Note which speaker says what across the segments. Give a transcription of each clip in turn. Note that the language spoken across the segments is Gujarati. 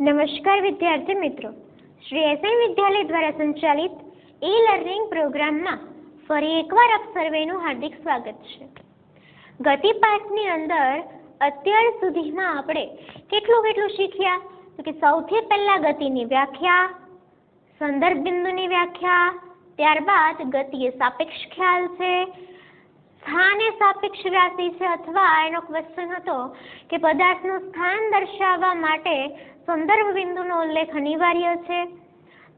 Speaker 1: नमस्कार विद्यार्थी मित्रों, श्री एसएन विद्यालय द्वारा संचालित ई लर्निंग प्रोग्राम में फरी एकवार आप सर्वेનું हार्दिक स्वागत है। गति पाठनी अंदर અત્યાર સુધીમાં આપણે કેટલું શીખ્યા તો કે સૌથી પહેલા ગતિની વ્યાખ્યા, સંદર્ભ બિંદુની વ્યાખ્યા, ત્યારબાદ ગતિ એ સાપેક્ષ ખ્યાલ છે, સ્થાन ए सापेक्ष राशि है अथवा एनो क्वेश्चन हतो कि पदार्थનું स्थान दर्शाववा माटे संदर्भ बिंदुनो उल्लेख अनिवार्य है।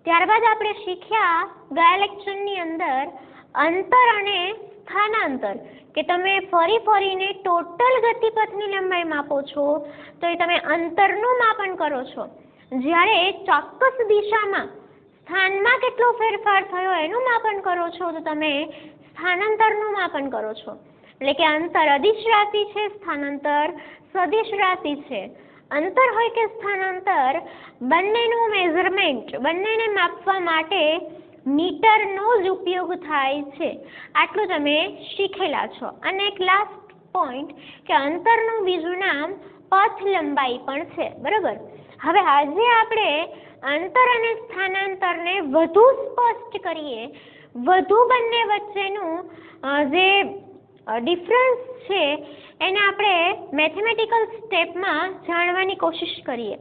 Speaker 1: त्यारबाद आपणे शीख्या गया लेक्चरनी अंदर अंतर अने स्थानांतर कि तमे फरी फरीने टोटल गतिपथनी लंबाई मापो छो तो ए तमे अंतरनुं मापन करो छो, ज्यारे चोक्कस दिशामां स्थानमा केटलो फेरफार थयो एनुं मापन करो छो तो तमे स्थानांतरनुं मापन करो छो। એટલે કે અંતર અદિશ રાશિ છે, સ્થાનાંતર સદિશ રાશિ છે। અંતર હોય કે સ્થાનાંતર બંનેનું મેઝરમેન્ટ, બંનેને માપવા માટે મીટરનો જ ઉપયોગ થાય છે। આટલું તમે શીખેલા છો। અને એક લાસ્ટ પોઈન્ટ કે અંતરનું બીજું નામ પથ લંબાઈ પણ છે, બરાબર। હવે આજે આપણે અંતર અને સ્થાનાંતરને વધુ સ્પષ્ટ કરીએ, વધુ બંને વચ્ચેનું જે ડિફરન્સ છે એને આપણે મેથેમેટિકલ સ્ટેપમાં જાણવાની કોશિશ કરીએ,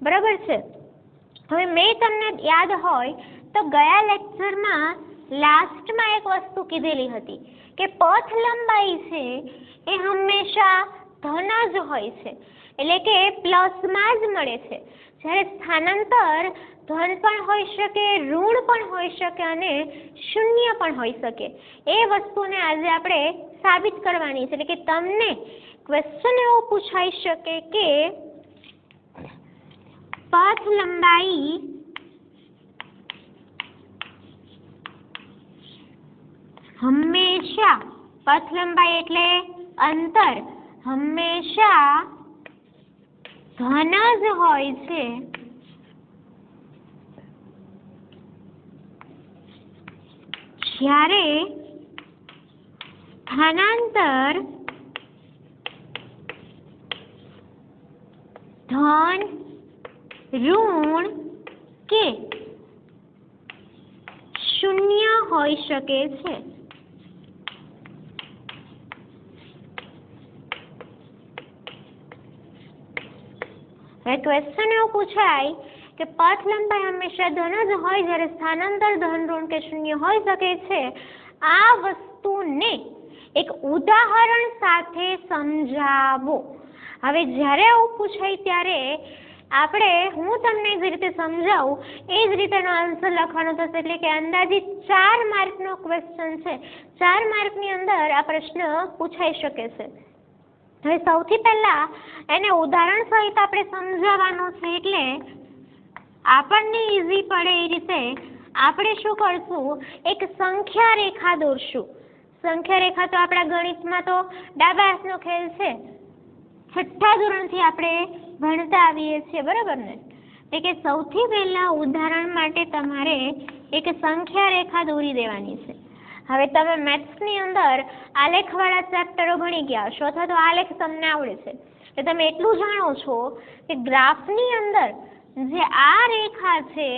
Speaker 1: બરાબર છે। હવે મેં તમને યાદ હોય તો ગયા લેક્ચરમાં લાસ્ટમાં એક વસ્તુ કીધેલી હતી કે પથ લંબાઈ છે એ હંમેશા ધન જ હોય છે, એટલે કે પ્લસમાં જ મળે છે, જ્યારે સ્થાનાંતર ધન પણ હોઈ શકે, ઋણ પણ હોઈ શકે અને શૂન્ય પણ હોઈ શકે। એ વસ્તુને આજે આપણે સાબિત કરવાની છે। એટલે કે તમને ક્વેશ્ચન એવો પૂછાઈ શકે કે પથ લંબાઈ હંમેશા, પથ લંબાઈ એટલે અંતર હંમેશા ધન જ હોય છે, જ્યારે સ્થાનાંતર ધન, ઋણ કે શૂન્ય હોઈ શકે છે। હવે ક્વેશ્ચન એવું પૂછાય કે પથ લંબાઈ હંમેશા ધન જ હોય જ્યારે સ્થાનાંતર ધન, ઋણ કે શૂન્ય હોઈ શકે છે। આ વસ્તુને એક ઉદાહરણ સાથે સમજાવો। હવે જ્યારે આવું પૂછાય ત્યારે આપણે હું તમને જે રીતે સમજાવું એ જ રીતેનો આન્સર લખવાનો થશે। એટલે કે અંદાજિત 4 માર્કનો ક્વેશ્ચન છે, 4 માર્કની અંદર આ પ્રશ્ન પૂછાઈ શકે છે। હવે સૌથી પહેલા એને ઉદાહરણ સહિત આપણે સમજાવવાનું છે, એટલે આપણને ઈઝી પડે એ રીતે આપણે શું કરશું, એક સંખ્યા રેખા દોરશું। સંખ્યા રેખા તો આપણા ગણિતમાં તો ડાબા હાથનો ખેલ છે, છઠ્ઠા ધોરણથી આપણે ભણતા આવીએ છીએ, બરાબર ને। એટલે કે સૌથી પહેલા ઉદાહરણ માટે તમારે એક સંખ્યા રેખા દોરી દેવાની છે। હવે તમે મેથ્સની અંદર આલેખવાળા ચેપ્ટરો ભણી ગયા હશો અથવા તો આલેખ તમને આવડે છે, એટલે તમે એટલું જાણો છો કે ગ્રાફની અંદર જે આ રેખા છે,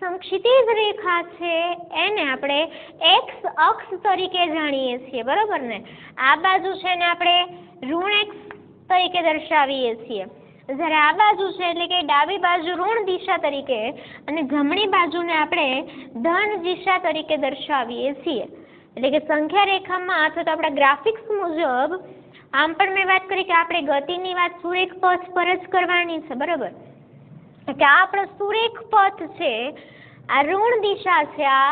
Speaker 1: સમક્ષિતિજ રેખા છે, એને આપણે એક્સ અક્ષ તરીકે જાણીએ છીએ, બરાબર ને। આ બાજુ છે ને આપણે ઋણ એક્સ તરીકે દર્શાવીએ છીએ, જ્યારે આ બાજુ છે એટલે કે ડાબી બાજુ ઋણ દિશા તરીકે અને જમણી બાજુને આપણે ધન દિશા તરીકે દર્શાવીએ છીએ। એટલે કે સંખ્યા રેખામાં અથવા તો આપણા ગ્રાફિક્સ મુજબ આમ પણ મેં વાત કરી કે આપણે ગતિની વાત સુરેખ પથ પર જ કરવાની છે, બરાબર। કે આ આપણો સુરેખ પથ છે, આ ઋણ દિશા છે, આ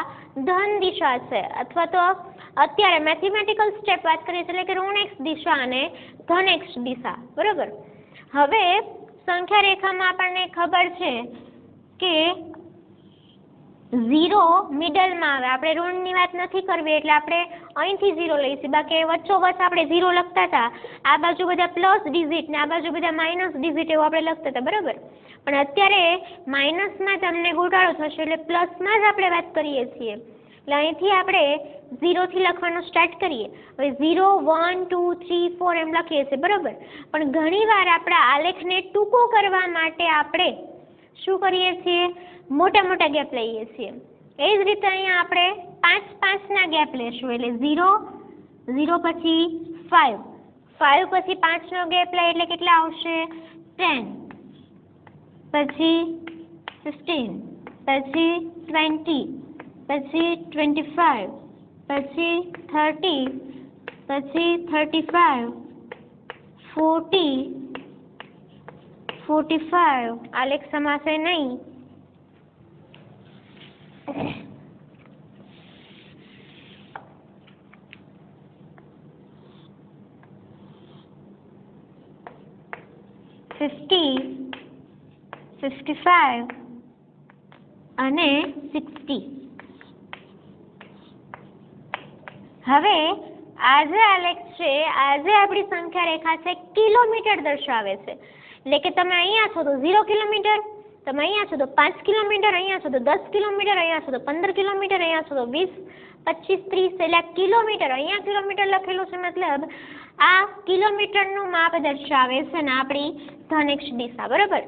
Speaker 1: ધન દિશા છે, અથવા તો અત્યારે મેથેમેટિકલ સ્ટેપ વાત કરીએ એટલે કે ઋણ એક્સ દિશા અને ધન એક્સ દિશા, બરાબર। હવે સંખ્યા રેખામાં આપણને ખબર છે કે 0 મિડલમાં આવે, આપણે ઋણની વાત નથી કરવી એટલે આપણે અહીંથી 0 લઈશું, બાકી વચ્ચોવચ્ચ આપણે 0 લખતા હતા, આ બાજુ બધા પ્લસ ડિજિટ ને આ બાજુ બધા માઇનસ ડિજિટ એવું આપણે લખતા હતા, બરાબર। પણ અત્યારે માઇનસમાં તમને ઘટાડો થશે એટલે પ્લસમાં જ આપણે વાત કરીએ છીએ, એટલે અહીંથી આપણે 0 થી લખવાનું સ્ટાર્ટ કરીએ। હવે 0, 1, 2, 3, 4 એમ લખીએ છીએ, બરાબર। પણ ઘણીવાર આપણા આલેખને ટૂંકો કરવા માટે આપણે શું કરીએ છીએ? મોટા મોટા ગેપ લઈએ છીએ. એ જ રીતે અહીંયા આપણે 5 5 ના ગેપ લેશું, એટલે 0 0 પછી 5 5 પછી 5 નો ગેપ લઈએ એટલે કેટલા આવશે? 10 પછી 15 પછી 20 પછી 25 પછી 30 પછી 35 40 45 આલેખ સમાસે નહીં. $50, $55 અને $60. હવે આજે આલેખ છે, આજે આપણી સંખ્યા રેખા છે કિલોમીટર દર્શાવે છે. એટલે કે તમે અહીંયા છો તો 0 કિલોમીટર, તમે અહીંયા છો તો 5 કિલોમીટર, અહીંયા છો તો 10 કિલોમીટર, અહીંયા છો તો 15 કિલોમીટર, અહીંયા છો તો 20, 25, 30, એટલે કિલોમીટર. અહીંયા કિલોમીટર લખેલું છે, મતલબ આ કિલોમીટરનું માપ દર્શાવે છે ને આપણી ધનિષ્ઠ દિશા. બરોબર.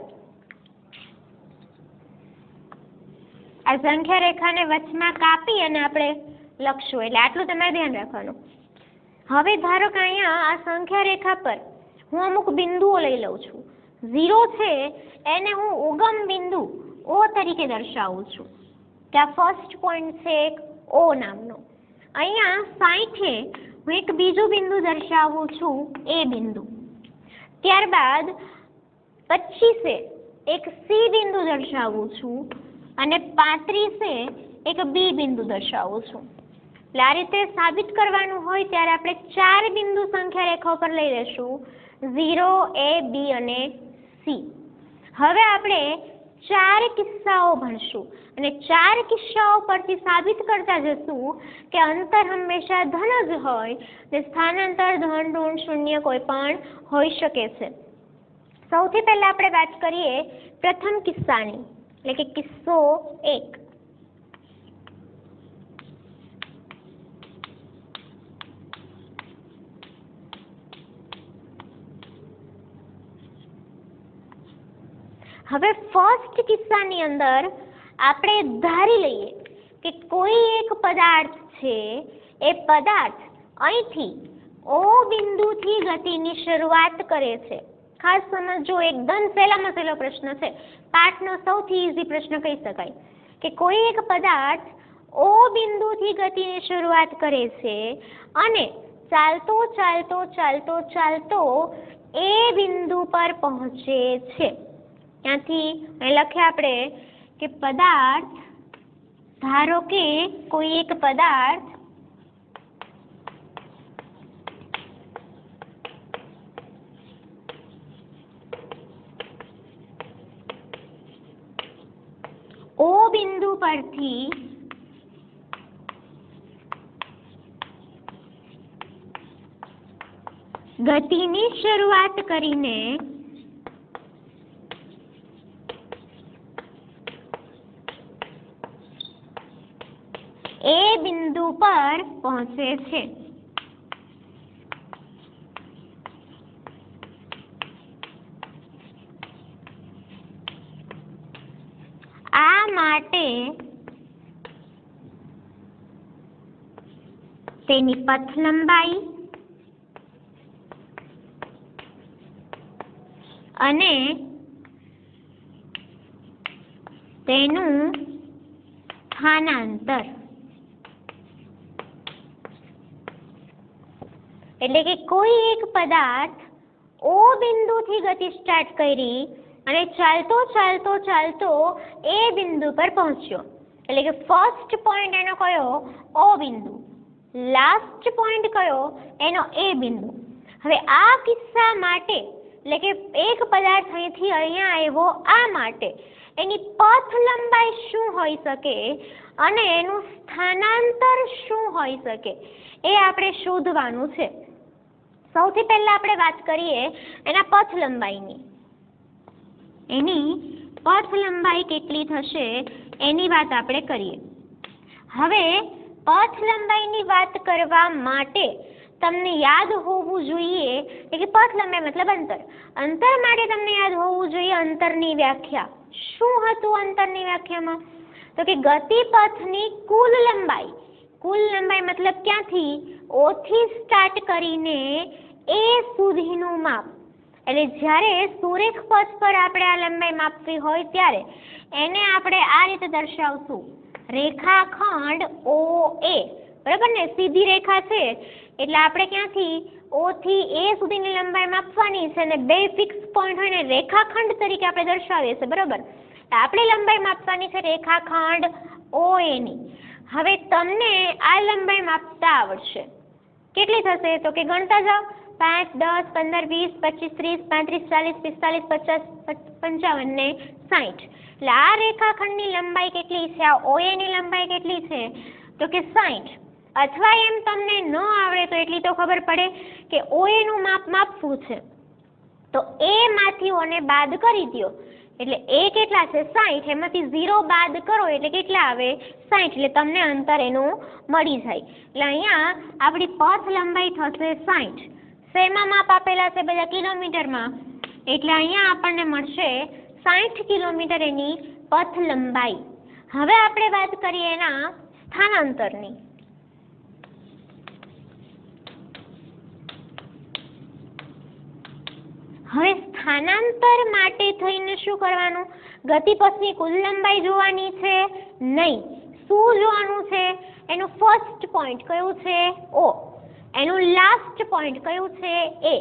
Speaker 1: આ સંખ્યા રેખાને વચમાં કાપી અને આપણે લખશું, એટલે આટલું તમારે ધ્યાન રાખવાનું. હવે ધારો કે અહીંયા આ સંખ્યા રેખા પર હું અમુક બિંદુઓ લઈ લઉં છું. 0 છે એને હું ઉગમ બિંદુ O તરીકે દર્શાવું છું કે આ ફર્સ્ટ પોઈન્ટ છે એક O નામનો. અહીંયા 60 હું એક બીજું બિંદુ દર્શાવું છું A બિંદુ. ત્યારબાદ 25 એક C બિંદુ દર્શાવું છું અને 35 એક B બિંદુ દર્શાવું છું. એટલે આ રીતે સાબિત કરવાનું હોય ત્યારે આપણે 4 બિંદુ સંખ્યા રેખા પર લઈ લેશું, 0, A, B અને C. હવે આપણે 4 કિસ્સાઓ ભણશું અને 4 કિસ્સાઓ પરથી સાબિત કરતા જશું કે અંતર હંમેશા ધન જ હોય ને સ્થાનાંતર ધન, ઋણ, શૂન્ય કોઈ પણ હોઈ શકે છે. સૌથી પહેલા આપણે વાત કરીએ પ્રથમ કિસ્સાની, એટલે કે કિસ્સો 1. હવે ફર્સ્ટ કિસ્સાની અંદર આપણે ધારી લઈએ કે કોઈ એક પદાર્થ છે, એ પદાર્થ અહીંથી O બિંદુથી ગતિની શરૂઆત કરે છે. ખાસ સમજો, એકદમ સહેલામાં સહેલો પ્રશ્ન છે, પાઠનો સૌથી ઈઝી પ્રશ્ન કહી શકાય કે કોઈ એક પદાર્થ O બિંદુથી ગતિની શરૂઆત કરે છે અને ચાલતો ચાલતો ચાલતો ચાલતો A બિંદુ પર પહોંચે છે. ત્યાંથી અહીં લખ્યા આપણે કે પદાર્થ, ધારો કે કોઈ એક પદાર્થ O બિંદુ પરથી ગતિની શરૂઆત કરીને A બિંદુ પર પહોંચે છે. આ માટે તેની પથ લંબાઈ અને તેનું સ્થાનાંતર, એટલે કે કોઈ એક પદાર્થ O બિંદુથી ગતિ સ્ટાર્ટ કરી અને ચાલતો ચાલતો ચાલતો A બિંદુ પર પહોંચ્યો. એટલે કે ફર્સ્ટ પોઈન્ટ એનો કયો? O બિંદુ. લાસ્ટ પોઈન્ટ કયો? એનો A બિંદુ. હવે આ કિસ્સા માટે, એટલે કે એક પદાર્થ અહીંથી અહીંયા આવ્યો, આ માટે એની પથ લંબાઈ શું હોઈ શકે અને એનું સ્થાનાંતર શું હોઈ શકે એ આપણે શોધવાનું છે. સૌથી પહેલા આપણે વાત કરીએ એના પથ લંબાઈની. એની પથ લંબાઈ કેટલી થશે એની વાત આપણે કરીએ. હવે પથ લંબાઈની વાત કરવા માટે તમને યાદ હોવું જોઈએ કે પથ લંબાઈ મતલબ અંતર. અંતર માટે તમને યાદ હોવું જોઈએ અંતરની વ્યાખ્યા. શું હતું અંતરની વ્યાખ્યામાં? તો કે ગતિપથની કુલ લંબાઈ. કુલ લંબાઈ મતલબ ક્યાંથી? O થી સ્ટાર્ટ કરીને A સુધીનું માપ. એટલે જ્યારે સુરેખ પથ પર આપણે આ લંબાઈ માપવી હોય ત્યારે એને આપણે આ રીતે દર્શાવશું. રેખાખંડ OA, બરાબર ને? સીધી રેખા છે એટલે આપણે ક્યાંથી O થી A સુધીની લંબાઈ માપવાની છે અને બે ફિક્સ પોઈન્ટ હોય ને રેખાખંડ તરીકે આપણે દર્શાવીએ છીએ, બરાબર? આપણે લંબાઈ માપવાની છે રેખાખંડ OA ની. હવે તમને આ લંબાઈ માપતા આવડશે. કેટલી થશે? તો કે ગણતા જાઓ. 5, 10, 15, 20, 25, 30, 35, 40, 50, 55 ને 60. એટલે આ રેખાખંડની લંબાઈ કેટલી છે? આ OA ની લંબાઈ કેટલી છે? તો કે 60. અથવા એમ તમને ન આવડે તો એટલી તો ખબર પડે કે OA નું માપ માપવું છે તો A માંથી O ને બાદ કરી દો. એટલે A કેટલા છે? 60. એમાંથી 0 બાદ કરો એટલે કેટલા આવે? 60. એટલે તમને અંતર એનું મળી જાય. એટલે અહીંયા આપણી પથ લંબાઈ થશે 60. શેમાં માપ આપેલા છે? બધા કિલોમીટરમાં. એટલે અહીંયા આપણને મળશે 60 કિલોમીટર એની પથ લંબાઈ. હવે આપણે વાત કરીએ એના સ્થાનાંતરની. હવે સ્થાનાંતર માટે થઈને શું કરવાનું? ગતિપથની કુલ લંબાઈ જોવાની છે નહીં. શું જોવાનું છે? એનું ફર્સ્ટ પોઈન્ટ કયું છે? O. એનું લાસ્ટ પોઈન્ટ કયું છે? A.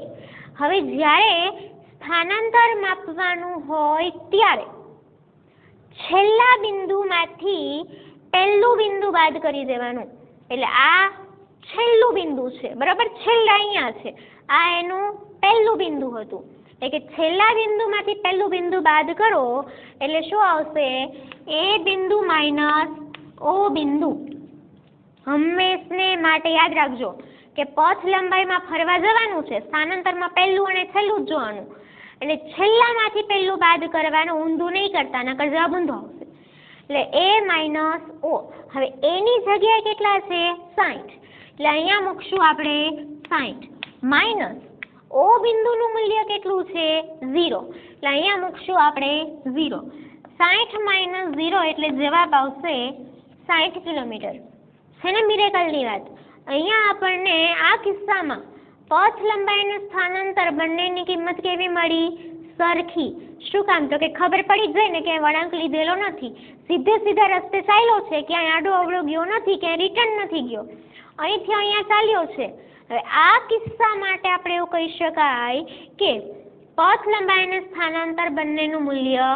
Speaker 1: હવે જ્યારે સ્થાનાંતર માપવાનું હોય ત્યારે છેલ્લા બિંદુમાંથી પહેલું બિંદુ બાદ કરી દેવાનું. એટલે આ છેલ્લું બિંદુ છે, બરાબર? છેલ્લા અહીંયા છે. આ એનું પહેલું બિંદુ હતું. એટલે કે છેલ્લા બિંદુમાંથી પહેલું બિંદુ બાદ કરો એટલે શું આવશે? A બિંદુ માઇનસ O બિંદુ. હંમેશને માટે યાદ રાખજો કે પથ લંબાઈમાં ફરવા જવાનું છે, સ્થાનાંતરમાં પહેલું અને છેલ્લું જ જોવાનું. એટલે છેલ્લામાંથી પહેલું બાદ કરવાનું, ઊંધું નહીં કરતા, નકર જવાબ ઊંધો આવશે. એટલે A માઇનસ O. હવે A ની જગ્યાએ કેટલા છે? 60. એટલે અહીંયા મૂકશું આપણે 60 માઇનસ O બિંદુનું મૂલ્ય કેટલું છે? 0. એટલે અહીંયા મૂકશું આપણે 0. 60 માઇનસ 0 એટલે જવાબ આવશે 60 કિલોમીટર. છે ને મિરેકલની વાત? અહીંયા આપણને આ કિસ્સામાં પથ લંબાઈ અને સ્થાનાંતર બંનેની કિંમત કેવી મળી? સરખી. શું કામ? તો કે ખબર પડી જ જાય ને કે વળાંક લીધેલો નથી, સીધા રસ્તે ચાલ્યો છે, ક્યાંય આડો અવળો ગયો નથી, ક્યાંય રિટર્ન નથી ગયો, અહીંથી અહીંયા ચાલ્યો છે. હવે આ કિસ્સા માટે આપણે એવું કહી શકાય કે પથ લંબાઈ અને સ્થાનાંતર બંનેનું મૂલ્ય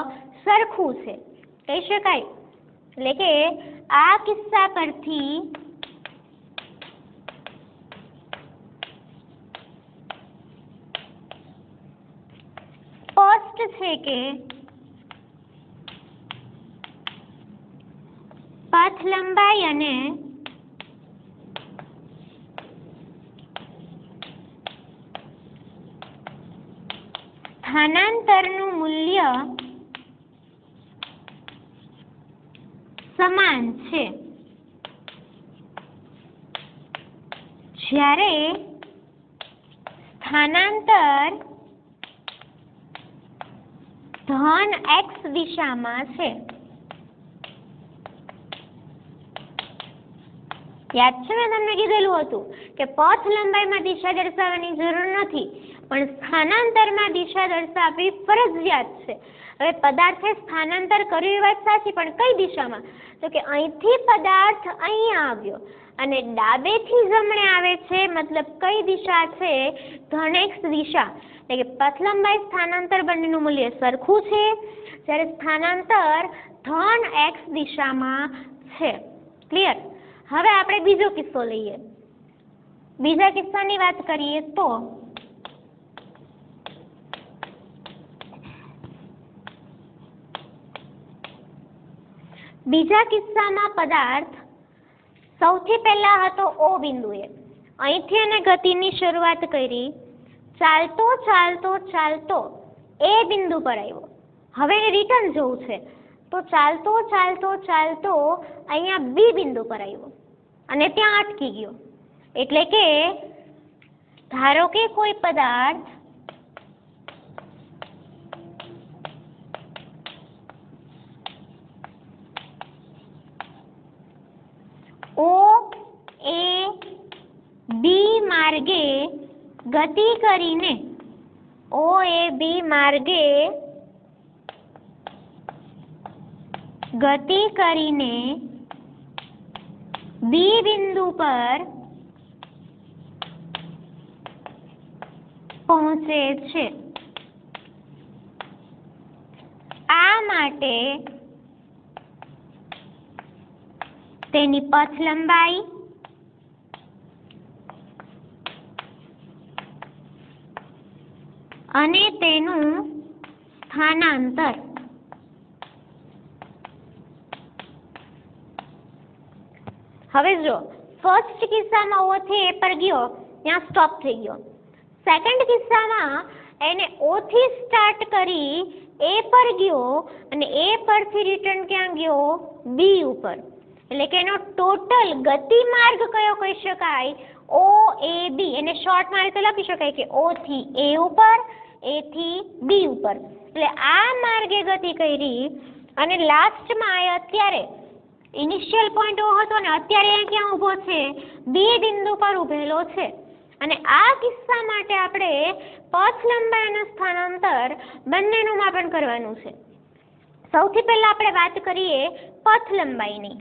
Speaker 1: સરખું છે, કહી શકાય. એટલે કે આ કિસ્સા પરથી સ્પષ્ટ છે કે પથ લંબાઈ અને સ્થાનાંતરનું મૂલ્ય સમાન છે. જ્યારે સ્થાનાંતર ધન x દિશામાં છે. યાદ છે મેં તમને કીધેલું હતું કે પથ લંબાઈમાં દિશા દર્શાવવાની જરૂર નથી, પણ સ્થાનાંતરમાં દિશા દર્શાવવી ફરજિયાત છે. હવે પદાર્થે સ્થાનાંતર કર્યું એ વાત સાચી, પણ કઈ દિશામાં? તો કે અહીંથી પદાર્થ અહીંયા આવ્યો અને ડાબેથી જમણે આવે છે, મતલબ કઈ દિશા છે? ધન x દિશા. એટલે કે પથ લંબાઈ સ્થાનાંતર બંનેનું મૂલ્ય સરખું છે જ્યારે સ્થાનાંતર ધન x દિશામાં છે. ક્લિયર? હવે આપણે બીજો કિસ્સો લઈએ. બીજા કિસ્સાની વાત કરીએ તો બીજા કિસ્સામાં પદાર્થ સૌથી પહેલા હતો O બિંદુએ. અહીંથી એને ગતિની શરૂઆત કરી, ચાલતો ચાલતો ચાલતો A બિંદુ પર આવ્યો. હવે એને રિટર્ન જવું છે તો ચાલતો ચાલતો ચાલતો અહીંયા B બિંદુ પર આવ્યો અને ત્યાં અટકી ગયો. એટલે કે ધારો કે કોઈ પદાર્થ ઓ એ બી માર્ગે ગતિ કરીને ઓ એ બી માર્ગે ગતિ કરીને બી બિંદુ પર પહોંચે છે. આ માટે તેની પથ લંબાઈ અને તેનું સ્થાનાંતર હવે જો ફર્સ્ટ કિસ્સામાં ઓ થી એ પર ગયો ત્યાં સ્ટોપ થઈ ગયો. સેકન્ડ કિસ્સામાં એને ઓ થી સ્ટાર્ટ કરી એ પર ગયો અને એ પરથી રિટર્ન ક્યાં ગયો બી ઉપર. એટલે કે એનો ટોટલ ગતિ માર્ગ કયો કહી શકાય ઓ એ બી. એને શોર્ટમાં રીતે લખી શકાય કે ઓ થી એ ઉપર એ થી બી ઉપર. એટલે આ માર્ગે ગતિ કરી અને લાસ્ટમાં એ અત્યારે ઇનિશિયલ પોઈન્ટ ઓ હતો ને અત્યારે એ ક્યાં ઊભો છે બી બિંદુ પર ઊભેલો છે. અને આ કિસ્સા માટે આપણે પથ લંબાઈ અને સ્થાનાંતર બંનેનું માપન કરવાનું છે. સૌથી પહેલા આપણે વાત કરીએ પથ લંબાઈની.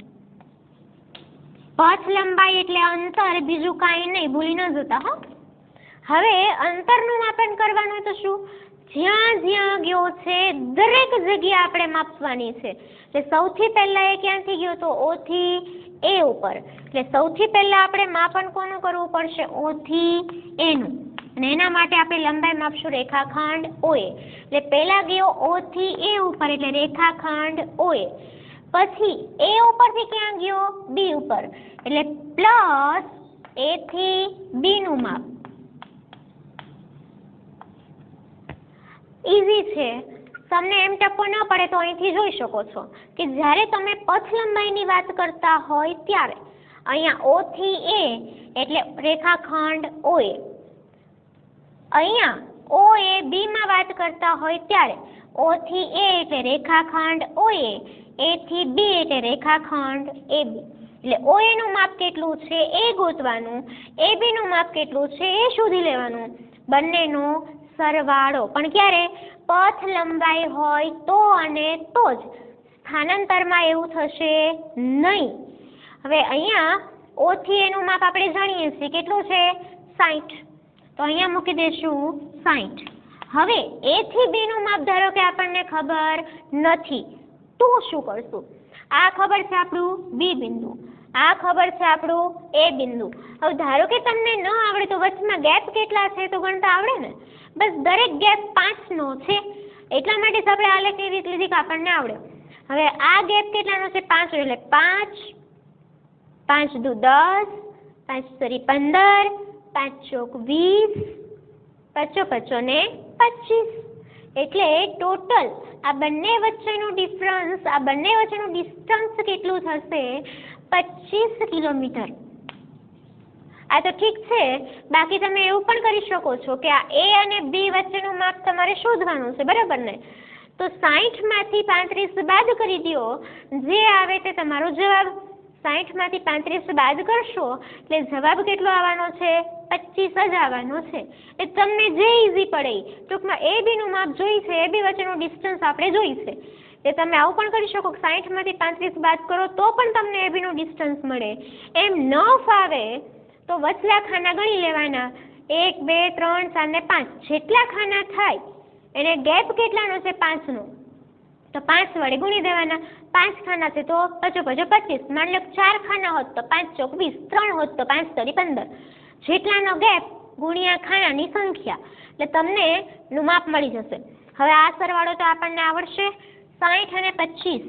Speaker 1: પથ લંબાઈ એટલે અંતર, બીજું કાંઈ નહીં, ભૂલી ન જતા હો. હવે અંતરનું માપન કરવાનું તો શું, જ્યાં જ્યાં ગયો છે દરેક જગ્યા આપણે માપવાની છે. એટલે સૌથી પહેલા એ ક્યાંથી ગયો તો ઓ થી એ ઉપર. એટલે સૌથી પહેલા આપણે માપન કોનું કરવું પડશે ઓ થી એ નું. અને એના માટે આપણે લંબાઈ માપશું રેખાખંડ OA. એટલે પહેલા ગયો ઓ થી એ ઉપર એટલે રેખાખંડ OA. પછી એ ઉપરથી ક્યાં ગયો બી ઉપર એટલે પ્લસ એ થી બી નું માપ. ઈઝી છે, તમને એમ ટપ્પો ન પડે તો અહીંથી જોઈ શકો છો કે જ્યારે તમે પથ લંબાઈની વાત કરતા હોય ત્યારે અહીંયા ઓ થી એ એટલે રેખાખંડ OA, અહીંયા ઓ એ બી માં વાત કરતા હોય ત્યારે ઓ થી એ એટલે રેખાખંડ OA, એ થી બી એટલે રેખાખંડ AB. એટલે OA નું માપ કેટલું છે એ ગોતવાનું, AB નું માપ કેટલું છે એ શોધી લેવાનું. બંનેનો સરવાળો પણ ક્યારે પથ લંબાઈ હોય તો અને તો જ, સ્થાનાંતરમાં એવું થશે નહીં. હવે અહીંયા ઓ થી એનું માપ આપણે જાણીએ છીએ કેટલું છે 60, તો અહીંયા મૂકી દઈશું 60. હવે એ થી બી નું માપ ધારો કે આપણને ખબર નથી તો શું કરશું, આ ખબર છે આપણું બી બિંદુ, આ ખબર છે આપણું એ બિંદુ. હવે ધારો કે તમને ન આવડે તો વચમાં ગેપ કેટલા છે તો ગણતા આવડે ને, બસ દરેક ગેપ 5 નો છે એટલા માટે જ આપણે આલેખની રીત લીધી કે આપણને આવડે. હવે આ ગેપ કેટલાનો છે 5 એટલે 5, 5 દુ 10, 5 તરી 15, 5 ચોક 20, 5 5 ને 25. એટલે ટોટલ આ બંને વચ્ચેનું ડિફરન્સ, આ બંને વચ્ચેનું ડિસ્ટન્સ કેટલું થશે 25 કિલોમીટર. આ તો ઠીક છે, બાકી તમે એવું પણ કરી શકો છો કે આ એ અને બી વચ્ચેનું માપ તમારે શોધવાનું છે, બરાબર ને? તો 60 માંથી 35 બાદ કરી દો, જે આવે તે તમારો જવાબ. 60 માંથી 35 બાદ કરશો એટલે જવાબ કેટલો આવવાનો છે 25 જ આવવાનો છે. એ તમને જે ઈઝી પડે, ટૂંકમાં એ બી નું માપ જોઈ છે, એ બી વચ્ચેનું ડિસ્ટન્સ આપણે જોઈ છે. એ તમે આવું પણ કરી શકો કે 60 માંથી 35 બાદ કરો તો પણ તમને એ બી નું ડિસ્ટન્સ મળે. એમ ન ફાવે તો વચલા ખાના ગણી લેવાના, 1 2 3 4 ને 5, જેટલા ખાના થાય એને ગેપ કેટલાનો છે 5 નો, તો 5 વડે ગુણી દેવાના. 5 ખાના છે તો 5 5 25, માની લો 4 ખાના હોત તો 5 ચોક 20, 3 હોત તો 5 તરી 15, જેટલાનો ગેપ ગુણ્યા ખાનાની સંખ્યા, એટલે તમને નું માપ મળી જશે. હવે આ સરવાળો તો આપણને આવડશે. 60 અને 25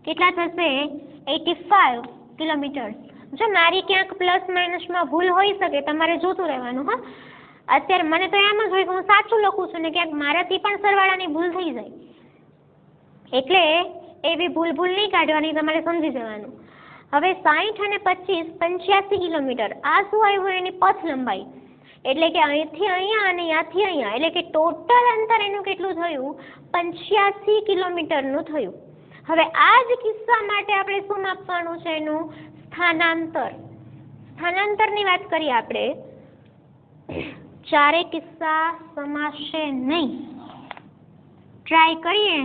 Speaker 1: કેટલા થશે 85 કિલોમીટર. જો મારી ક્યાંક પ્લસ માઇનસમાં ભૂલ હોઈ શકે, તમારે જોતું રહેવાનું. હા, અત્યારે મને તો એમ જ હોય કે હું સાચું લખું છું ને ક્યાંક મારાથી પણ સરવાળાની ભૂલ થઈ જાય, એટલે એવી ભૂલ નહીં કાઢવાની, તમારે સમજી જવાનું. હવે 60 અને 25 85 કિલોમીટર. આ શું આવ્યું એની પથ લંબાઈ. એટલે કે અહીંથી અહીંયા અને અહીંયાથી અહીંયા, એટલે કે ટોટલ અંતર એનું કેટલું થયું? 85 કિલોમીટરનું થયું. હવે આ જ કિસ્સા માટે આપણે શું માપવાનું છે? એનું સ્થાનાંતર. સ્થાનાંતરની વાત કરીએ આપણે. ચારે કિસ્સા સમાશે નહીં. ટ્રાય કરીએ.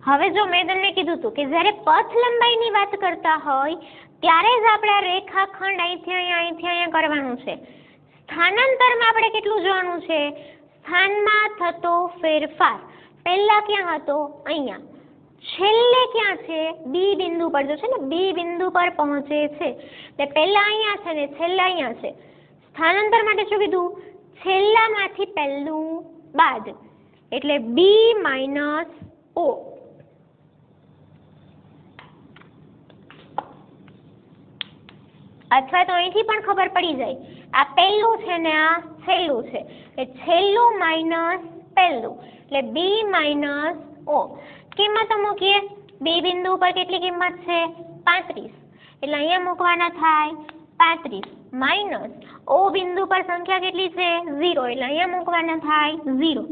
Speaker 1: હવે જો મેં તમને કીધું હતું કે જ્યારે પથ લંબાઈની વાત કરતા હોય ત્યારે જ આપણે આ રેખાખંડ અહીંથી અહીંયા કરવાનું છે. સ્થાનાંતરમાં આપણે કેટલું જોવાનું છે? સ્થાનમાં થતો ફેરફાર. પહેલા ક્યાં હતો? અહીંયા. છેલ્લે ક્યાં છે? બી બિંદુ પર. જો છે ને બી બિંદુ પર પહોંચે છે એટલે પહેલા અહીંયા છે ને છેલ્લા અહીંયા છે. સ્થાનાંતર માટે શું કીધું? છેલ્લામાંથી પહેલું બાદ, એટલે બી માઇનસ ઓ. અથવા તો અહીંથી પણ ખબર પડી જાય, આ પહેલું છે ને આ છેલ્લું છે, એટલે છેલ્લું માઇનસ પહેલું, એટલે બી માઇનસ ઓ. કિંમતો મૂકીએ. બી બિંદુ પર કેટલી કિંમત છે? 35, એટલે અહીંયા મૂકવાના થાય 35 માઇનસ ઓ બિંદુ પર સંખ્યા કેટલી છે? 0, એટલે અહીંયા મૂકવાના થાય 0.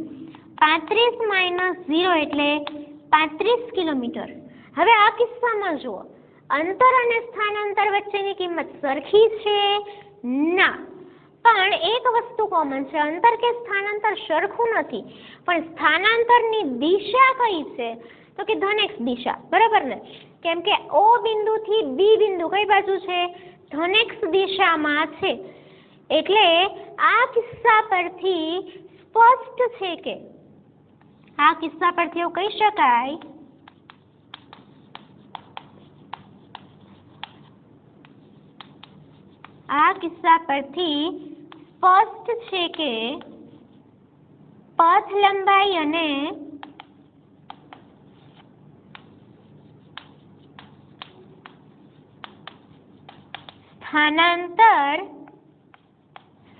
Speaker 1: 35 માઇનસ 0 એટલે 35 કિલોમીટર. હવે આ કિસ્સામાં જુઓ, અંતર અને સ્થાનાંતર વચ્ચેની કિંમત સરખી છે? ના. પણ એક વસ્તુ કોમન છે, અંતર કે સ્થાનાંતર સરખું નથી, પણ સ્થાનાંતરની દિશા કઈ છે? તો કે ધન x દિશા, બરાબર ને? કેમ કે ઓ બિંદુથી બી બિંદુ કઈ બાજુ છે? ધન x દિશામાં છે. એટલે આ કિસ્સા પરથી સ્પષ્ટ છે કે આ કિસ્સા પરથી એવું કહી શકાય આ કિસ્સા પરથી સ્પષ્ટ છે કે પથ લંબાઈ અને સ્થાનાંતર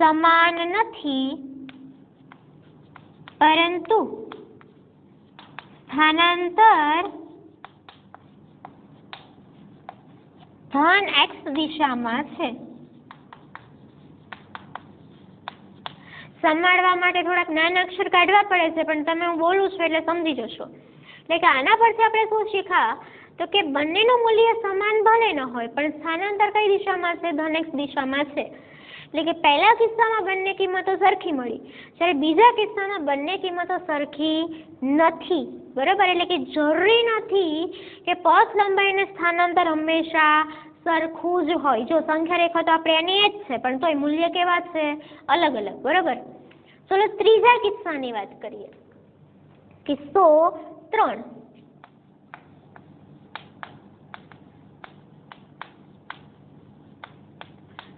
Speaker 1: સમાન નથી, પરંતુ સ્થાનાંતર ધન x દિશામાં છે. સંભાળવા માટે થોડાક નાના અક્ષર કાઢવા પડે છે, પણ તમે હું બોલું છું એટલે સમજી જશો. એટલે કે આના પરથી આપણે શું શીખ્યા? તો કે બંનેનું મૂલ્ય સમાન ભલે ન હોય, પણ સ્થાનાંતર કઈ દિશામાં છે? ધન x દિશામાં છે. એટલે કે પહેલા કિસ્સામાં બંને કિંમતો સરખી મળી, જ્યારે બીજા કિસ્સામાં બંને કિંમતો સરખી નથી, બરાબર? એટલે કે જરૂરી નથી કે પથ લંબાઈ અને સ્થાનાંતર હંમેશા સરખું જ હોય. જો સંખ્યા રેખા તો આપણે એની જ છે, પણ તોય મૂલ્ય કેવા છે? અલગ અલગ, બરાબર? ચલો ત્રીજા કિસ્સાની વાત કરીએ. કિસ્સો 3.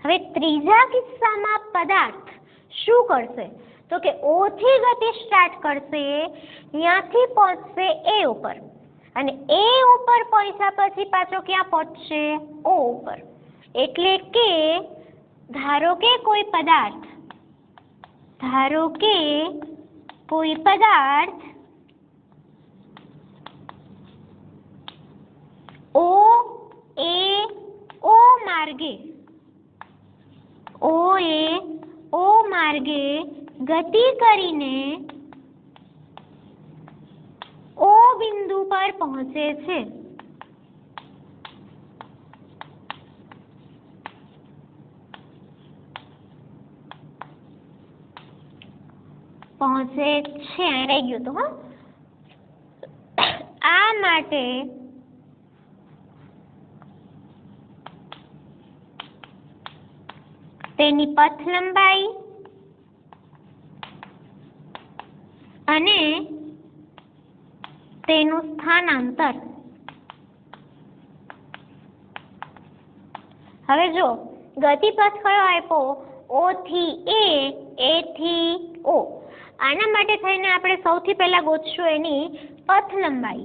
Speaker 1: હવે ત્રીજા કિસ્સામાં પદાર્થ શું કરશે? તો કે O થી ગતિ સ્ટાર્ટ કરશે, ત્યાંથી પહોંચશે A ઉપર, અને A ઉપર પહોંચ્યા પછી પાછો ક્યાં પહોંચશે? O ઉપર. એટલે કે ધારો કે કોઈ પદાર્થ O માર્ગે ગતિ કરીને O બિંદુ પર પહોંચે છે. રહી ગયું તો આ માટે તેની પથ લંબાઈ અને તેનું સ્થાનાંતર. હવે જો ગતિપથ કયો આપ્યો? O થી A થી O. આના માટે થઈને આપણે સૌથી પહેલા ગોતશું એની પથ લંબાઈ.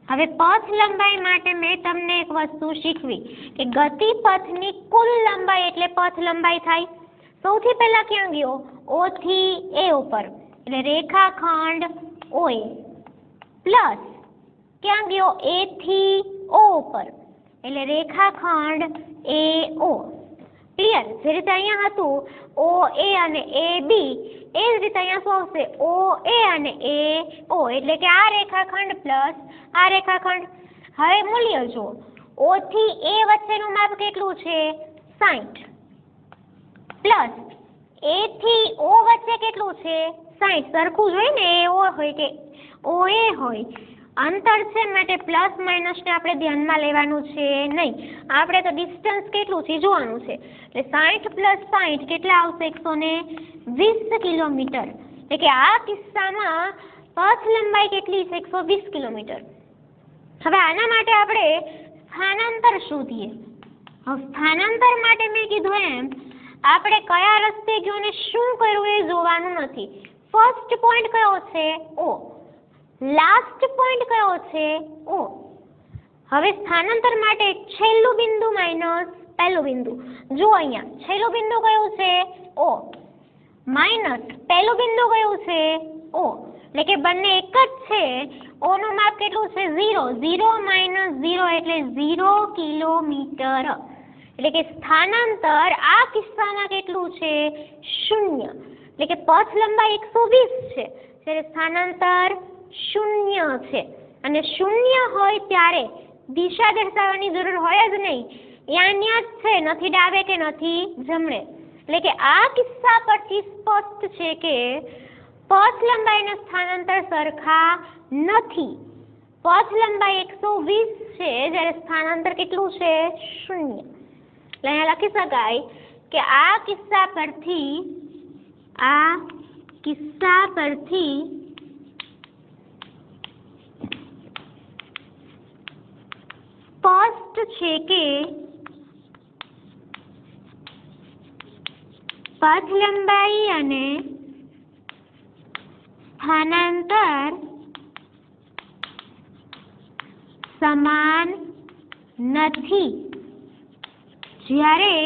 Speaker 1: હવે પથ લંબાઈ માટે મેં તમને એક વસ્તુ શીખવી કે ગતિપથની કુલ લંબાઈ એટલે પથ લંબાઈ થાય. સૌથી પહેલા ક્યાં ગયો? O થી A ઉપર, એટલે રેખાખંડ OA પ્લસ ક્યાં ગયો A થી O ઉપર એટલે રેખાખંડ AO. ક્લિયર? જે રીતે અહીંયા હતું OA અને AB એ જ રીતે અહીંયા શું આવશે OA અને AO એટલે કે આ રેખાખંડ પ્લસ આ રેખાખંડ. હવે મૂલ્ય જો O થી A વચ્ચેનું માપ કેટલું છે 60 પ્લસ A થી O વચ્ચે કેટલું છે 60. સરખું જ હોય ને AO હોય કે OA હોય, અંતર છે માટે પ્લસ માઇનસ ને આપણે ધ્યાનમાં લેવાનું છે નહીં. આપણે તો ડિસ્ટન્સ કેટલું છે જોવાનું છે. એટલે 60 પ્લસ 60 કેટલા આવશે 120 કિલોમીટર. એટલે કે આ કિસ્સામાં પથ લંબાઈ કેટલી છે 120 કિલોમીટર. હવે આના માટે આપણે સ્થાનાંતર શોધીએ. હવે સ્થાનાંતર માટે મેં કીધું એમ આપણે કયા રસ્તે ગયો ને શું કર્યું એ જોવાનું નથી. ફર્સ્ટ પોઈન્ટ કયો છે O, લાસ્ટ પોઈન્ટ કયો છે O. હવે સ્થાનાંતર માટે છેલ્લું બિંદુ માઇનસ પહેલું બિંદુ. જો અહીંયા છેલ્લું બિંદુ કયું છે O માઇનસ પહેલું બિંદુ કયું છે O. એટલે કે બંને એક જ છે. O નું માપ કેટલું છે 0. 0 માઇનસ 0 એટલે 0 કિલોમીટર. એટલે કે સ્થાનાંતર આ કિસ્સામાં કેટલું છે 0. એટલે કે પથ લંબાઈ 120 છે જ્યારે સ્થાનાંતર 0 છે. અને 0 હોય ત્યારે દિશા દર્શાવવાની જરૂર હોય જ નહીં. ત્યાં જ છે, નથી ડાબે કે નથી જમણે. એટલે કે આ કિસ્સા પરથી સ્પષ્ટ છે કે પથ લંબાઈ અને સ્થાનાંતર સરખા નથી. પથ લંબાઈ 120 છે જ્યારે સ્થાનાંતર કેટલું છે 0. એટલે અહીંયા લખી શકાય કે આ કિસ્સા પરથી સ્પષ્ટ છે કે પથ લંબાઈ અને સ્થાનાંતર સમાન નથી જ્યારે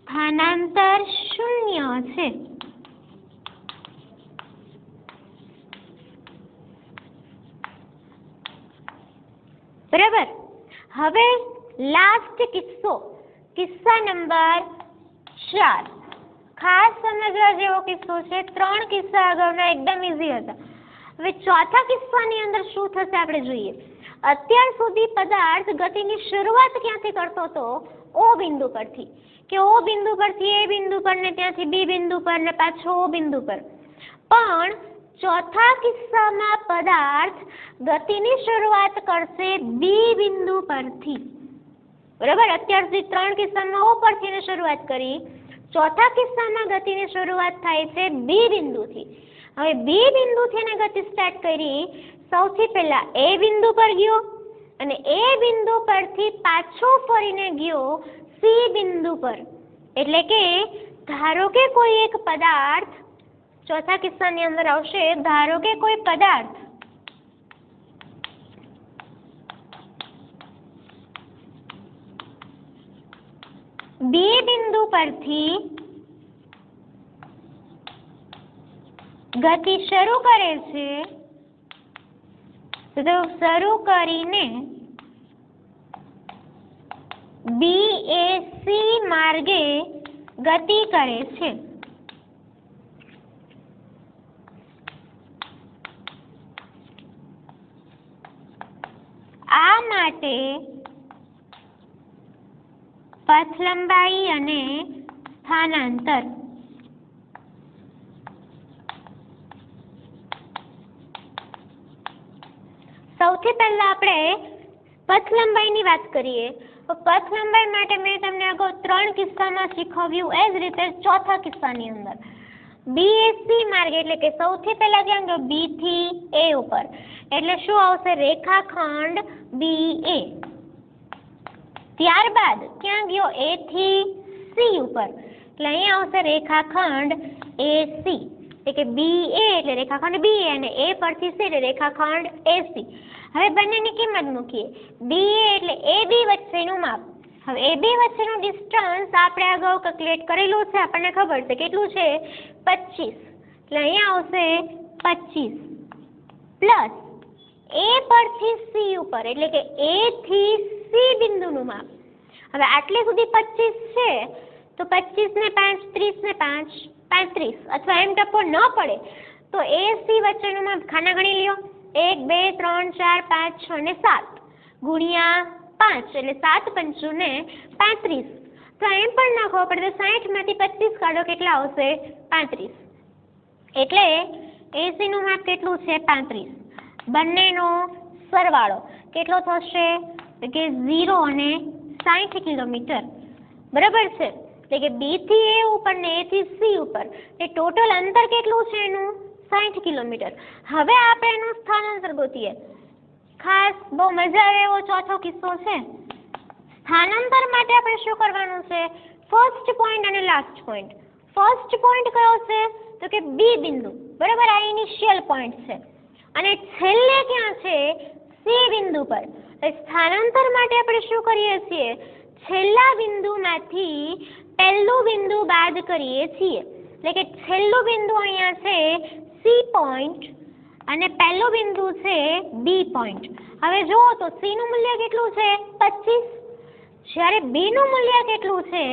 Speaker 1: સ્થાનાંતર 0 છે. બરાબર. હવે લાસ્ટ કિસ્સા નંબર 4 ખાસ સમજવા જેવો કિસ્સો છે. 3 કિસ્સા અગાઉના એકદમ ઈઝી હતા. હવે ચોથા કિસ્સાની અંદર શું થશે આપણે જોઈએ. અત્યાર સુધી પદાર્થ ગતિની શરૂઆત ક્યાંથી કરતો હતો O બિંદુ પરથી, કે O બિંદુ પરથી A બિંદુ પર ને ત્યાંથી B બિંદુ પર ને પાછો O બિંદુ પર. પણ ચોથા કિસ્સામાં પદાર્થ ગતિની શરૂઆત કરશે B બિંદુ પરથી. બરાબર. અત્યાર સુધી 3 કિસ્સામાં O પરથી શરૂઆત કરી. ચોથા કિસ્સામાં ગતિની શરૂઆત થાય છે B બિંદુથી. હવે B બિંદુથી ને ગતિ સ્ટાર્ટ કરી. સૌથી પહેલા A બિંદુ પર ગયો અને A બિંદુ પરથી પાછો ફરીને ગયો C બિંદુ પર. એટલે કે ધારો કે કોઈ એક પદાર્થ ચોથા કિસ્સાની અંદર આવશે. ધારો કે કોઈ પદાર્થ B બિંદુ પરથી ગતિ શરૂ કરે છે. તો શરૂ કરીને BAC માર્ગે ગતિ કરે છે. આ માટે પથ લંબાઈ અને સ્થાનાંતર સૌથી પહેલા આપણે પથ લંબાઈની વાત કરીએ. તો પથ લંબાઈ માટે મેં તમને અગાઉ 3 કિસ્સામાં શીખવ્યું. એ જ રીતે ચોથા કિસ્સાની અંદર BAC માર્ગ એટલે કે સૌથી પહેલા ક્યાં ગયો B થી A ઉપર. એટલે શું આવશે રેખાખંડ BA. ત્યારબાદ ક્યાં ગયો A થી C ઉપર. એટલે અહીંયા આવશે રેખાખંડ AC. એટલે કે BA એટલે રેખાખંડ BA અને A પરથી C એટલે રેખાખંડ AC. હવે બંનેની કિંમત મૂકીએ. BA એટલે AB વચ્ચેનું માપ. હવે AB વચ્ચેનું ડિસ્ટન્સ આપણે અગાઉ કેલ્ક્યુલેટ કરેલું છે. આપણને ખબર છે કેટલું છે 25. એટલે અહીંયા આવશે 25 પ્લસ એ પરથી સી ઉપર એટલે કે એ થી સી બિંદુનું માપ. હવે આટલે સુધી 25 છે તો 25 ને 5 30 ને 5 35 અથવા એમ ટપો ન પડે તો એ સી વચ્ચેનું માપ ખાના ગણી લ્યો 1 2 3 4 5 6 ને 7 ગુણ્યા 5 એટલે 7 પંચું ને 35. તો એમ પણ ના ખબર પડે તો 60 માંથી 25 કાઢો કેટલા આવશે 35. એટલે એસી નું માપ કેટલું છે 35. બંનેનો સરવાળો કેટલો થશે કે 0 અને 60 કિલોમીટર બરાબર છે. એટલે કે બી થી એ ઉપર ને એ થી સી ઉપર એ ટોટલ અંતર કેટલું છે એનું 60 કિલોમીટર. હવે આપણે એનું સ્થાનાંતર ગોતીએ. ખાસ બહુ મજા આવે એવો ચોથો કિસ્સો છે. સ્થાનાંતર માટે આપણે શું કરવાનું છે ફર્સ્ટ પોઈન્ટ અને લાસ્ટ પોઈન્ટ. ફર્સ્ટ પોઈન્ટ કયો છે તો કે બી બિંદુ બરાબર આ ઇનિશિયલ પોઈન્ટ છે અને છેલ્લે ક્યાં છે સી બિંદુ પર. સ્થાનાંતર માટે આપણે શું કરીએ છીએ છેલ્લા બિંદુમાંથી પહેલું બિંદુ બાદ કરીએ છીએ. એટલે કે છેલ્લું બિંદુ અહીંયા છે સી પોઈન્ટ અને પહેલું બિંદુ છે બી પોઈન્ટ. હવે જુઓ તો સી નું મૂલ્ય કેટલું છે 25 જ્યારે બી નું મૂલ્ય કેટલું છે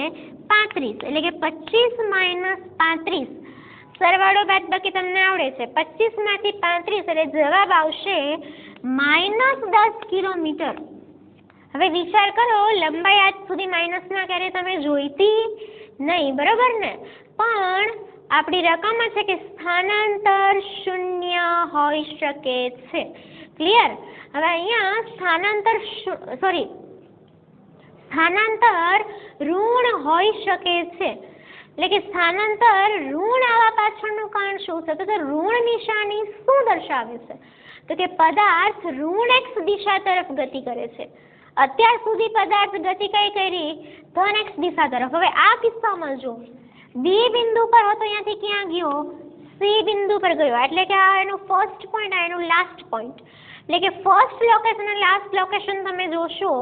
Speaker 1: 35 એટલે કે 25 માઇનસ 35 સરવાળો બાદબાકી તમને આવડે છે 25 માંથી 35 એટલે જવાબ આવશે -10 કિલોમીટર. હવે વિચાર કરો લંબાઈ આજ સુધી માઇનસમાં ક્યારે તમે જોઈતી નહીં બરોબર ને પણ આપણી રકમ છે કે સ્થાનાંતર 0 હોઈ શકે છે. ક્લિયર. હવે અહીંયા સ્થાનાંતર ઋણ હોઈ શકે છે એટલે કે સ્થાનાંતર ઋણ આવવા પાછળનું કારણ શું છે તો ઋણ નિશાની શું દર્શાવે છે તો કે પદાર્થ ઋણ x દિશા તરફ ગતિ કરે છે. અત્યાર સુધી પદાર્થ ગતિ કઈ કરી ધન x દિશા તરફ. હવે આ કિસ્સામાં જો બી બિંદુ પર હતો અહીંયાથી ક્યાં ગયો સી બિંદુ પર ગયો એટલે કે આ એનું ફર્સ્ટ પોઈન્ટ આ એનું લાસ્ટ પોઈન્ટ. એટલે કે ફર્સ્ટ લોકેશન અને લાસ્ટ લોકેશન તમે જોશો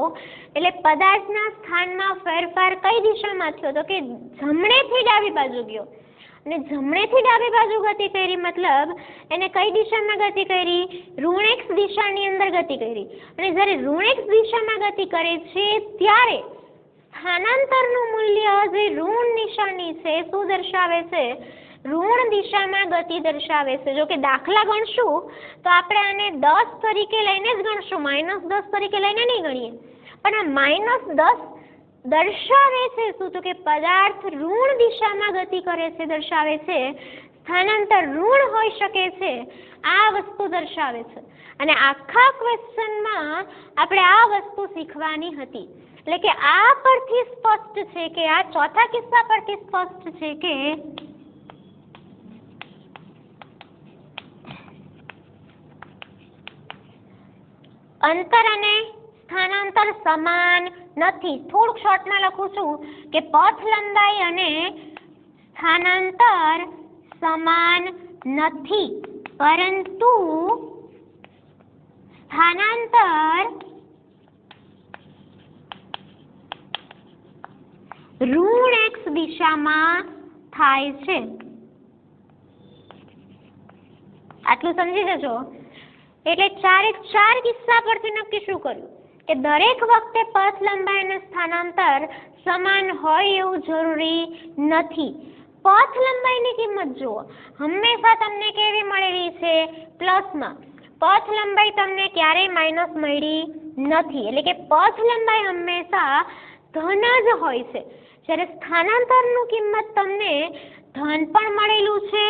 Speaker 1: એટલે પદાર્થના સ્થાનમાં ફેરફાર કઈ દિશામાં થયો તો કે જમણેથી ડાબી બાજુ ગયો અને જમણેથી ડાબી બાજુ ગતિ કરી મતલબ એને કઈ દિશામાં ગતિ કરી ઋણ x દિશાની અંદર ગતિ કરી. અને જ્યારે ઋણ x દિશામાં ગતિ કરે છે ત્યારે સ્થાનાંતરનું મૂલ્ય જે ઋણ નિશાની છે શું દર્શાવે છે ઋણ દિશામાં ગતિ દર્શાવે છે. જો કે દાખલા ગણશું તો આપણે આને 10 તરીકે લઈને જ ગણશું -10 તરીકે લઈને નહીં ગણીએ પણ આ -10 દર્શાવે છે શું તો કે પદાર્થ ઋણ દિશામાં ગતિ કરે છે દર્શાવે છે. સ્થાનાંતર ઋણ હોઈ શકે છે આ વસ્તુ દર્શાવે છે. અને આખા ક્વેશ્ચનમાં આપણે આ વસ્તુ શીખવાની હતી. એટલે કે આ પરથી સ્પષ્ટ છે કે આ ચોથા કિસ્સા પરથી સ્પષ્ટ છે કે અંતર અને સ્થાનાંતર સમાન નથી. થોડુંક શોર્ટમાં લખું છું કે પથ લંબાઈ અને સ્થાનાંતર સમાન નથી પરંતુ સ્થાનાંતર ઋણ x દિશામાં થાય છે. આટલું સમજી જજો. એટલે ચાર કિસ્સા પરથી નક્કી શું કર્યું કે દરેક વખતે પથ લંબાઈ અને સ્થાનાંતર સમાન હોય એવું જરૂરી નથી. પથ લંબાઈની કિંમત જુઓ હંમેશા તમને કેવી મળેલી છે પ્લસમાં. પથ લંબાઈ તમને ક્યારેય માઇનસ મળી નથી. એટલે કે પથ લંબાઈ હંમેશા ધન જ હોય છે જ્યારે સ્થાનાંતરનું કિંમત તમને ધન પણ મળેલું છે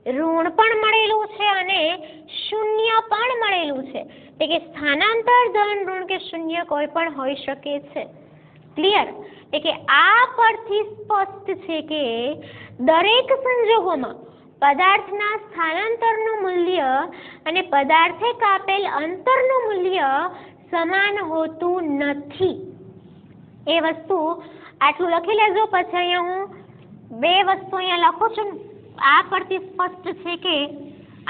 Speaker 1: ઋણ પણ મળેલું છે અને શૂન્ય પણ મળેલું છે. એટલે કે સ્થાનાંતર ધન ઋણ કે શૂન્ય કોઈ પણ હોઈ શકે છે. ક્લિયર. એટલે કે આ પરથી સ્પષ્ટ છે કે દરેક સંજોગોમાં પદાર્થના સ્થાનાંતરનું મૂલ્ય અને પદાર્થે કાપેલ અંતરનું મૂલ્ય સમાન હોતું નથી. એ વસ્તુ આટલું લખી લેજો. પછી અહીંયા હું બે વસ્તુ અહીંયા લખું છું. આ પરથી સ્પષ્ટ છે કે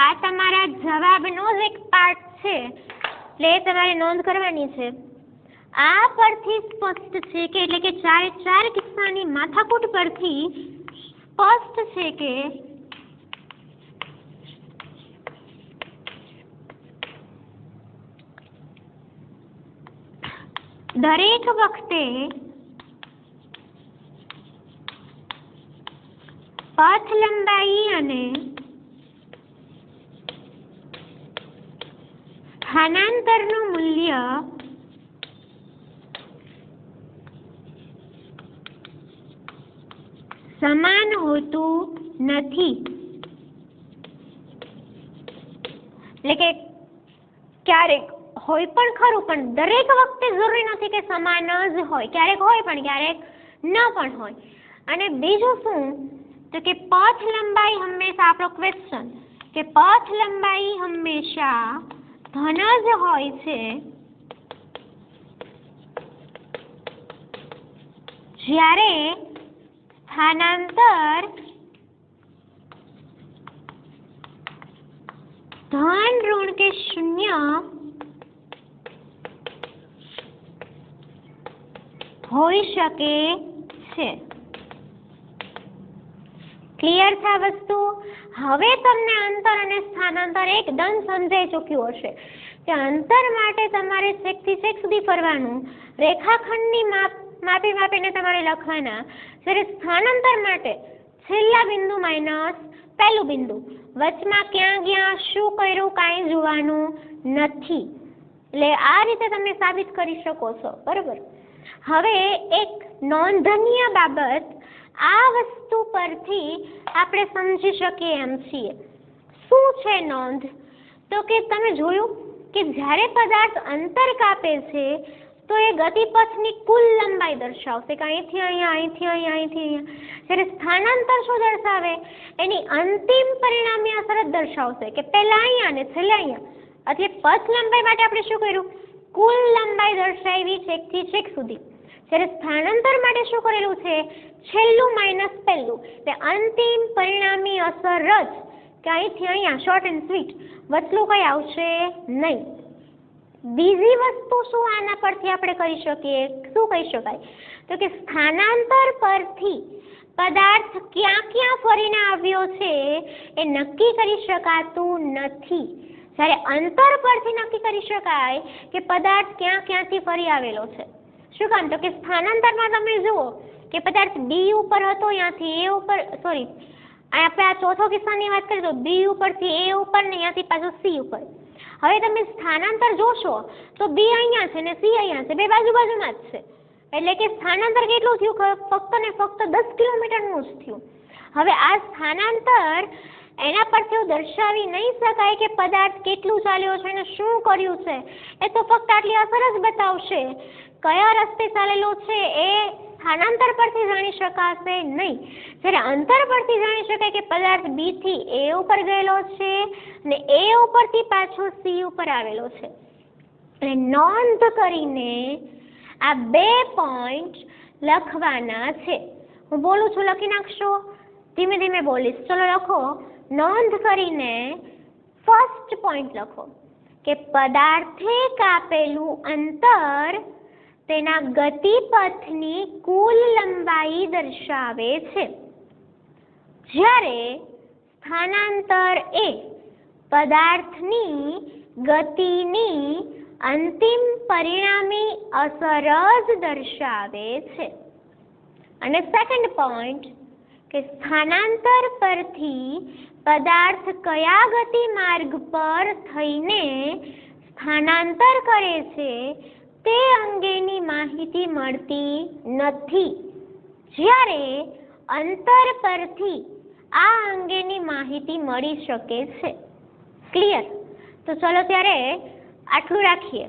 Speaker 1: આ તમારા જવાબનો જ એક પાર્ટ છે એટલે એ તમારે નોંધ કરવાની છે. આ પરથી સ્પષ્ટ છે કે એટલે કે ચાર કિસ્સાની માથાકૂટ પરથી સ્પષ્ટ છે કે દરેક વખતે પથ લંબાઈ અને સ્થાનાંતરનું મૂલ્ય સમાન હોતું નથી. એટલે કે ક્યારેક હોય પણ ખરું, પણ દરેક વખતે જરૂરી નથી કે સમાન જ હોય. ક્યારેક હોય પણ ક્યારેક ન પણ હોય. અને બીજું શું, તો કે પથ લંબાઈ હંમેશા, આપણો ક્વેશ્ચન કે પથ લંબાઈ હંમેશા ધન જ હોય છે જ્યારે સ્થાનાંતર ધન, ઋણ કે શૂન્ય હોઈ શકે છે. ક્લિયર છે આ વસ્તુ? હવે તમને અંતર અને સ્થાનાંતર એકદમ સમજાઈ ચૂક્યું હશે કે અંતર માટે તમારે છેકથી છેક સુધી ફરવાનું, રેખાખંડની માપીને તમારે લખવાના. જ્યારે સ્થાનાંતર માટે છેલ્લા બિંદુ માઇનસ પહેલું બિંદુ, વચમાં ક્યાં ગયા, શું કર્યું, કાંઈ જોવાનું નથી. એટલે આ રીતે તમે સાબિત કરી શકો છો. બરોબર. હવે એક નોંધનીય બાબત આ વસ્તુ પરથી આપણે સમજી શકીએ એમ છીએ. શું છે નોંધ? તો કે તમે જોયું કે જ્યારે પદાર્થ અંતર કાપે છે તો એ ગતિપથની કુલ લંબાઈ દર્શાવશે કે અહીંથી અહીંયા, અહીંથી અહીંયા, અહીંથી અહીંયા. જ્યારે સ્થાનાંતર શું દર્શાવે? એની અંતિમ પરિણામી અસર જ દર્શાવશે કે પહેલા અહીંયા અને છેલ્લે અહીંયા. એટલે પથ લંબાઈ માટે આપણે શું કર્યું? કુલ લંબાઈ દર્શાવી છેકથી છેક સુધી. જ્યારે સ્થાનાંતર માટે શું કરેલું છે? છેલ્લું માઇનસ પહેલું. એટલે અંતિમ પરિણામી અસર જ કે અહીંથી અહીંયા, શોર્ટ એન્ડ સ્વીટ, વચલું કંઈ આવશે નહીં. બીજી વસ્તુ શું આના પરથી આપણે કરી શકીએ? શું કહી શકાય? તો કે સ્થાનાંતર પરથી પદાર્થ ક્યાં ક્યાં ફરીને આવ્યો છે એ નક્કી કરી શકાતું નથી. જ્યારે અંતર પરથી નક્કી કરી શકાય કે પદાર્થ ક્યાં ક્યાંથી ફરી આવેલો છે. શું કામ? તો કે સ્થાનાંતરમાં તમે જુઓ કે પદાર્થ બી ઉપર હતો, ત્યાંથી એ ઉપર, સોરી આપણે આ ચોથો કિસ્સાની વાત કરીએ તો બી ઉપરથી એ ઉપર ને ત્યાંથી પાછું સી ઉપર. હવે તમે સ્થાનાંતર જોશો તો બી અહીંયા છે ને સી અહીંયા છે, બે બાજુમાં જ છે. એટલે કે સ્થાનાંતર કેટલું થયું? ફક્ત ને ફક્ત 10 કિલોમીટરનું જ થયું. હવે આ સ્થાનાંતર એના પરથી એવું દર્શાવી નહીં શકાય કે પદાર્થ કેટલું ચાલ્યો છે અને શું કર્યું છે. એ તો ફક્ત આટલી અસર જ બતાવશે. કયા રસ્તે ચાલેલો છે એ સ્થાનાંતર પરથી જાણી શકાશે નહીં. જ્યારે અંતર પરથી જાણી શકાય કે પદાર્થ બી થી એ ઉપર ગયેલો છે અને એ ઉપરથી પાછો સી ઉપર આવેલો છે. અને નોંધ કરીને આ 2 પોઈન્ટ લખવાના છે. હું બોલું છું, લખી નાખશો? ધીમે ધીમે બોલીશ. ચલો લખો. નોંધ કરીને ફર્સ્ટ પોઈન્ટ લખો કે પદાર્થે કાપેલું અંતર તેના ગતિપથની કુલ લંબાઈ દર્શાવે છે. જ્યારે સ્થાનાંતર એ પદાર્થની ગતિની અંતિમ પરિણામી અસર જ દર્શાવે છે. અને સેકન્ડ પોઈન્ટ કે સ્થાનાંતર પરથી પદાર્થ કયા ગતિ માર્ગ પર થઈને સ્થાનાંતર કરે છે તે અંગેની માહિતી મળતી નથી. જ્યારે અંતર પરથી આ અંગેની માહિતી મળી શકે છે. ક્લિયર? તો ચલો ત્યારે આટલું રાખીએ.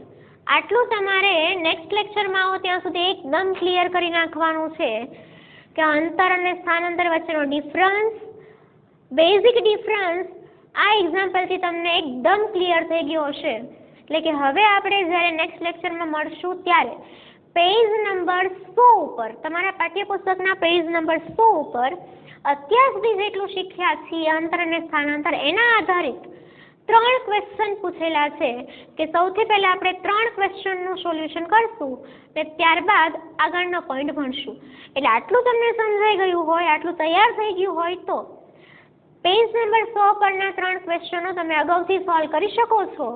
Speaker 1: આટલું તમારે નેક્સ્ટ લેક્ચરમાં આવો ત્યાં સુધી એકદમ ક્લિયર કરી નાખવાનું છે કે અંતર અને સ્થાનાંતર વચ્ચેનો ડિફરન્સ, બેઝિક ડિફરન્સ આ એક્ઝામ્પલથી તમને એકદમ ક્લિયર થઈ ગયો હશે. એટલે કે હવે આપણે જ્યારે નેક્સ્ટ લેક્ચરમાં મળશું ત્યારે પેજ નંબર 100 ઉપર, તમારા પાઠ્યપુસ્તકના પેજ નંબર 100 ઉપર અત્યાર સુધી જેટલું શીખ્યા છીએ અંતર અને સ્થાનાંતર એના આધારિત 3 ક્વેશ્ચન પૂછેલા છે કે સૌથી પહેલા આપણે 3 ક્વેશ્ચનનું સોલ્યુશન કરશું ને ત્યારબાદ આગળનો પોઈન્ટ ભણશું. એટલે આટલું તમને સમજાઈ ગયું હોય, આટલું તૈયાર થઈ ગયું હોય તો પેજ નંબર 100 પરના 3 ક્વેશ્ચનો તમે અગાઉથી સોલ્વ કરી શકો છો.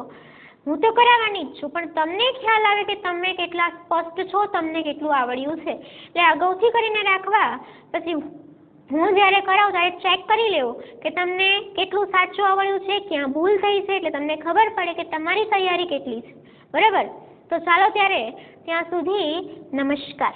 Speaker 1: હું તો કરાવવાની જ છું, પણ તમને ખ્યાલ આવે કે તમે કેટલા સ્પષ્ટ છો, તમને કેટલું આવડ્યું છે. એટલે અગાઉથી કરીને રાખવા, પછી હું જ્યારે કરાવું ત્યારે ચેક કરી લેવું કે તમને કેટલું સાચું આવડ્યું છે, ક્યાં ભૂલ થઈ છે, એટલે તમને ખબર પડે કે તમારી તૈયારી કેટલી છે. બરાબર? તો ચાલો ત્યારે ત્યાં સુધી નમસ્કાર.